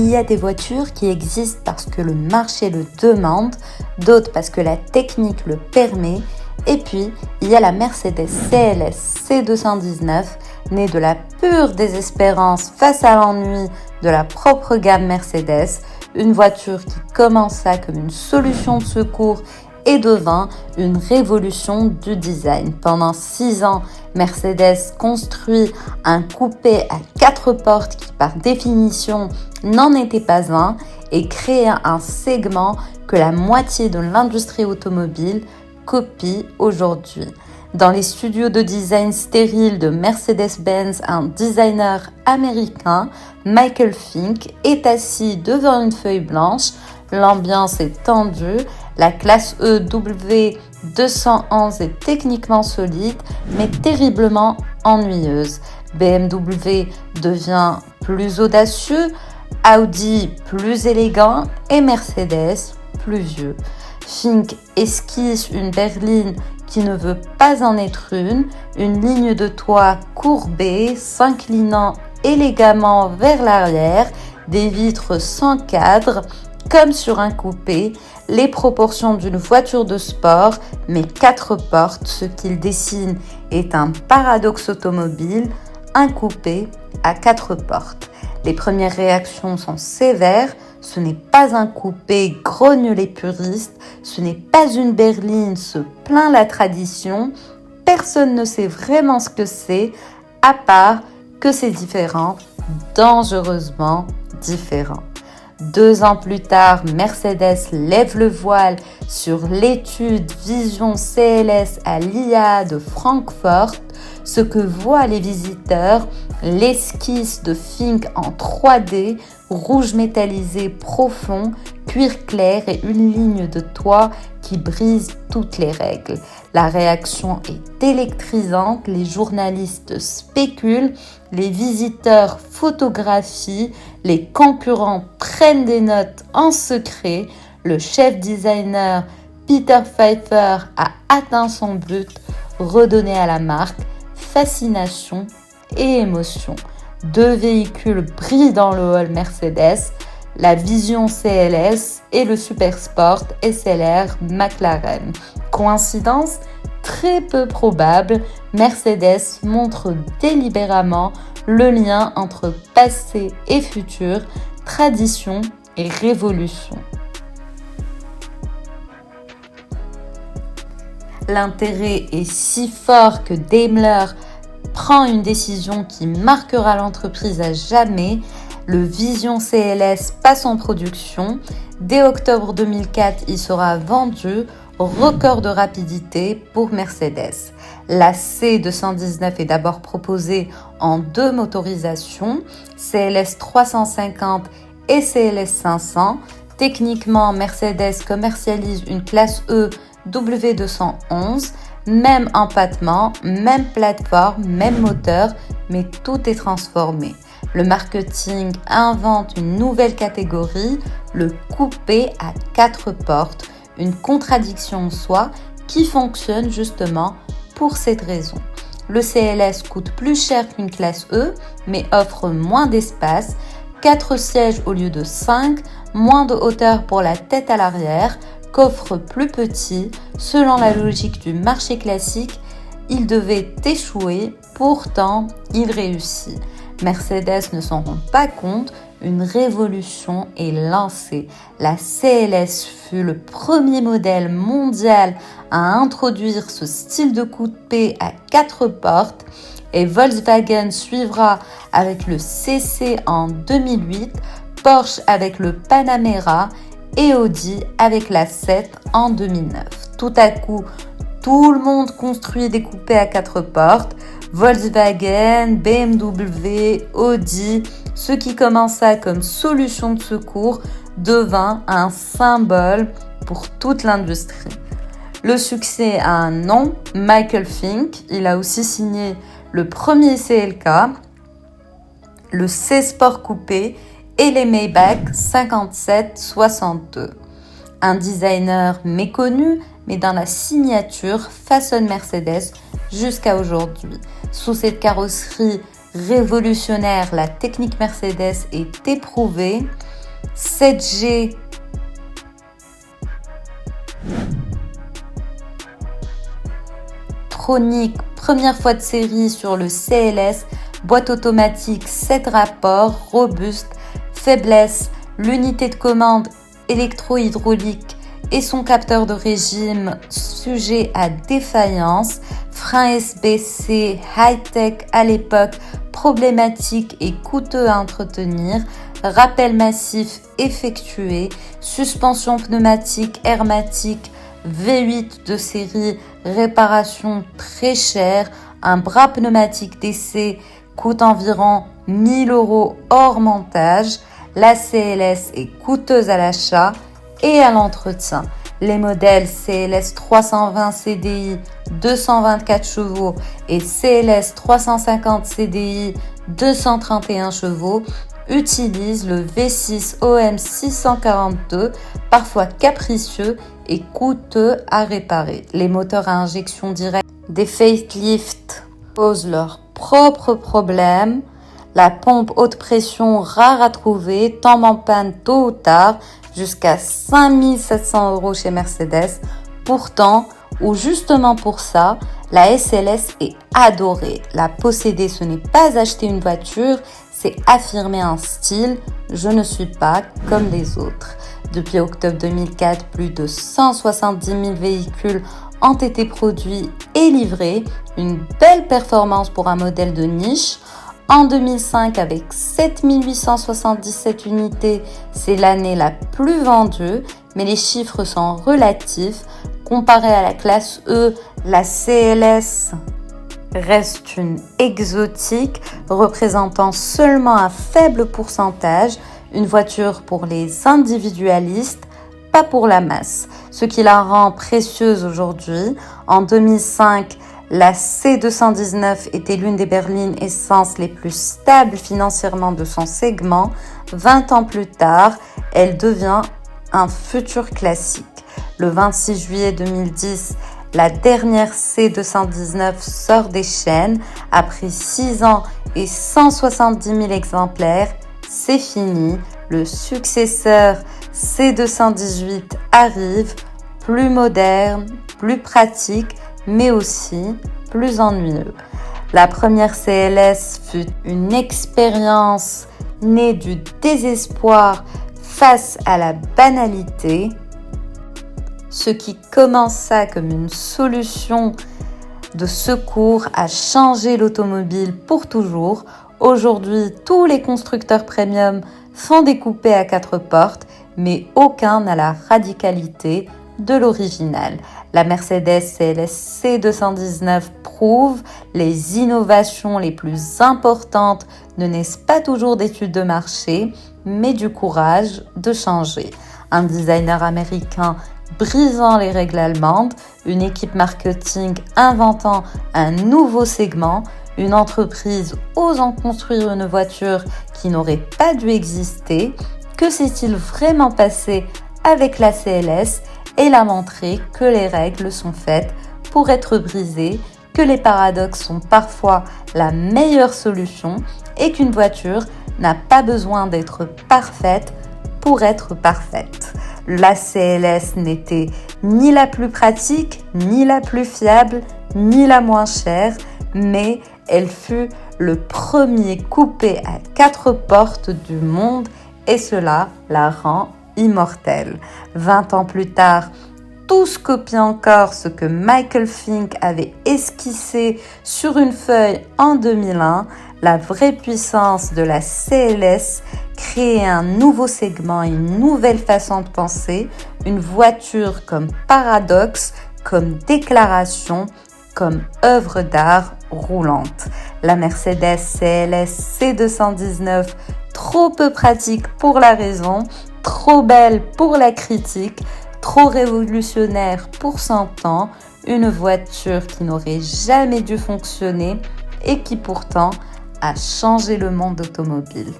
Il y a des voitures qui existent parce que le marché le demande, d'autres parce que la technique le permet, et puis il y a la Mercedes CLS C219, née de la pure désespérance face à l'ennui de la propre gamme Mercedes, une voiture qui commença comme une solution de secours et devint une révolution du design. Pendant 6 ans, Mercedes construit un coupé à 4 portes qui par définition n'en était pas un et créa un segment que la moitié de l'industrie automobile copie aujourd'hui. Dans les studios de design stérile de Mercedes-Benz, un designer américain, Michael Fink, est assis devant une feuille blanche. L'ambiance est tendue. La classe E W211 est techniquement solide, mais terriblement ennuyeuse. BMW devient plus audacieux, Audi plus élégant et Mercedes plus vieux. Fink esquisse une berline qui ne veut pas en être une ligne de toit courbée, s'inclinant élégamment vers l'arrière, des vitres sans cadre, comme sur un coupé, les proportions d'une voiture de sport, mais 4 portes. Ce qu'il dessine est un paradoxe automobile, un coupé à 4 portes. Les premières réactions sont sévères. Ce n'est pas un coupé, grognent les puristes. Ce n'est pas une berline, se plaint la tradition. Personne ne sait vraiment ce que c'est, à part que c'est différent, dangereusement différent. 2 ans plus tard, Mercedes lève le voile sur l'étude Vision CLS à l'IA de Francfort. Ce que voient les visiteurs, l'esquisse de Fink en 3D, rouge métallisé profond, cuir clair et une ligne de toit qui brise toutes les règles. La réaction est électrisante, les journalistes spéculent, les visiteurs photographient, les concurrents prennent des notes en secret. Le chef designer Peter Pfeiffer a atteint son but, redonner à la marque fascination et émotion. 2 véhicules brillent dans le hall Mercedes, la Vision CLS et le Supersport SLR McLaren. Coïncidence très peu probable, Mercedes montre délibérément le lien entre passé et futur, tradition et révolution. L'intérêt est si fort que Daimler prend une décision qui marquera l'entreprise à jamais. Le Vision CLS passe en production. Dès octobre 2004, il sera vendu. Record de rapidité pour Mercedes. La C219 est d'abord proposée en 2 motorisations, CLS 350 et CLS 500. Techniquement, Mercedes commercialise une classe E W211, même empattement, même plateforme, même moteur, mais tout est transformé. Le marketing invente une nouvelle catégorie, le coupé à 4 portes, une contradiction en soi qui fonctionne justement pour cette raison. Le CLS coûte plus cher qu'une classe E, mais offre moins d'espace, 4 sièges au lieu de 5, moins de hauteur pour la tête à l'arrière, coffre plus petit. Selon la logique du marché classique, il devait échouer, pourtant il réussit. Mercedes ne s'en rend pas compte, une révolution est lancée. La CLS fut le premier modèle mondial à introduire ce style de coupé à 4 portes et Volkswagen suivra avec le CC en 2008, Porsche avec le Panamera et Audi avec la 7 en 2009. Tout à coup, tout le monde construit des coupés à 4 portes. Volkswagen, BMW, Audi, ce qui commença comme solution de secours devint un symbole pour toute l'industrie. Le succès a un nom, Michael Fink. Il a aussi signé le premier CLK, le C-Sport Coupé et les Maybach 57-62. Un designer méconnu, mais dans la signature façonne Mercedes jusqu'à aujourd'hui. Sous cette carrosserie révolutionnaire, la technique Mercedes est éprouvée. 7G Tronic, première fois de série sur le CLS, boîte automatique 7 rapports, robuste, faiblesse, l'unité de commande électro-hydraulique et son capteur de régime sujet à défaillance, frein SBC high-tech à l'époque, problématique et coûteux à entretenir, rappel massif effectué, suspension pneumatique hermétique V8 de série, réparation très chère, un bras pneumatique d'essai coûte environ 1000 € hors montage, la CLS est coûteuse à l'achat et à l'entretien. Les modèles CLS 320 CDI 224 chevaux et CLS 350 CDI 231 chevaux utilisent le V6 OM 642, parfois capricieux et coûteux à réparer. Les moteurs à injection directe des facelifts posent leurs propres problèmes. La pompe haute pression rare à trouver, tombe en panne tôt ou tard, jusqu'à 5 700 € chez Mercedes. Pourtant, ou justement pour ça, la SLS est adorée. La posséder, ce n'est pas acheter une voiture, c'est affirmer un style. Je ne suis pas comme les autres. Depuis octobre 2004, plus de 170 000 véhicules ont été produits et livrés. Une belle performance pour un modèle de niche. En 2005, avec 7 877 unités, c'est l'année la plus vendue, mais les chiffres sont relatifs. Comparé à la classe E, la CLS reste une exotique, représentant seulement un faible pourcentage, une voiture pour les individualistes, pas pour la masse, ce qui la rend précieuse aujourd'hui. En 2005, la C219 était l'une des berlines essence les plus stables financièrement de son segment. 20 ans plus tard, elle devient un futur classique. Le 26 juillet 2010, la dernière C219 sort des chaînes. Après 6 ans et 170 000 exemplaires, c'est fini. Le successeur C218 arrive, plus moderne, plus pratique, mais aussi plus ennuyeux. La première CLS fut une expérience née du désespoir face à la banalité. Ce qui commença comme une solution de secours a changé l'automobile pour toujours. Aujourd'hui, tous les constructeurs premium font des coupés à 4 portes, mais aucun n'a la radicalité de l'original. La Mercedes CLS C219 prouve les innovations les plus importantes ne naissent pas toujours d'études de marché, mais du courage de changer. Un designer américain brisant les règles allemandes, une équipe marketing inventant un nouveau segment, une entreprise osant construire une voiture qui n'aurait pas dû exister. Que s'est-il vraiment passé avec la CLS? Elle a montré que les règles sont faites pour être brisées, que les paradoxes sont parfois la meilleure solution et qu'une voiture n'a pas besoin d'être parfaite pour être parfaite. La CLS n'était ni la plus pratique, ni la plus fiable, ni la moins chère, mais elle fut le premier coupé à 4 portes du monde et cela la rend immortelle. 20 ans plus tard, tous copient encore ce que Michael Fink avait esquissé sur une feuille en 2001. La vraie puissance de la CLS créait un nouveau segment et une nouvelle façon de penser, une voiture comme paradoxe, comme déclaration, comme œuvre d'art roulante. La Mercedes CLS C219, trop peu pratique pour la raison, trop belle pour la critique, trop révolutionnaire pour son temps, une voiture qui n'aurait jamais dû fonctionner et qui pourtant a changé le monde automobile.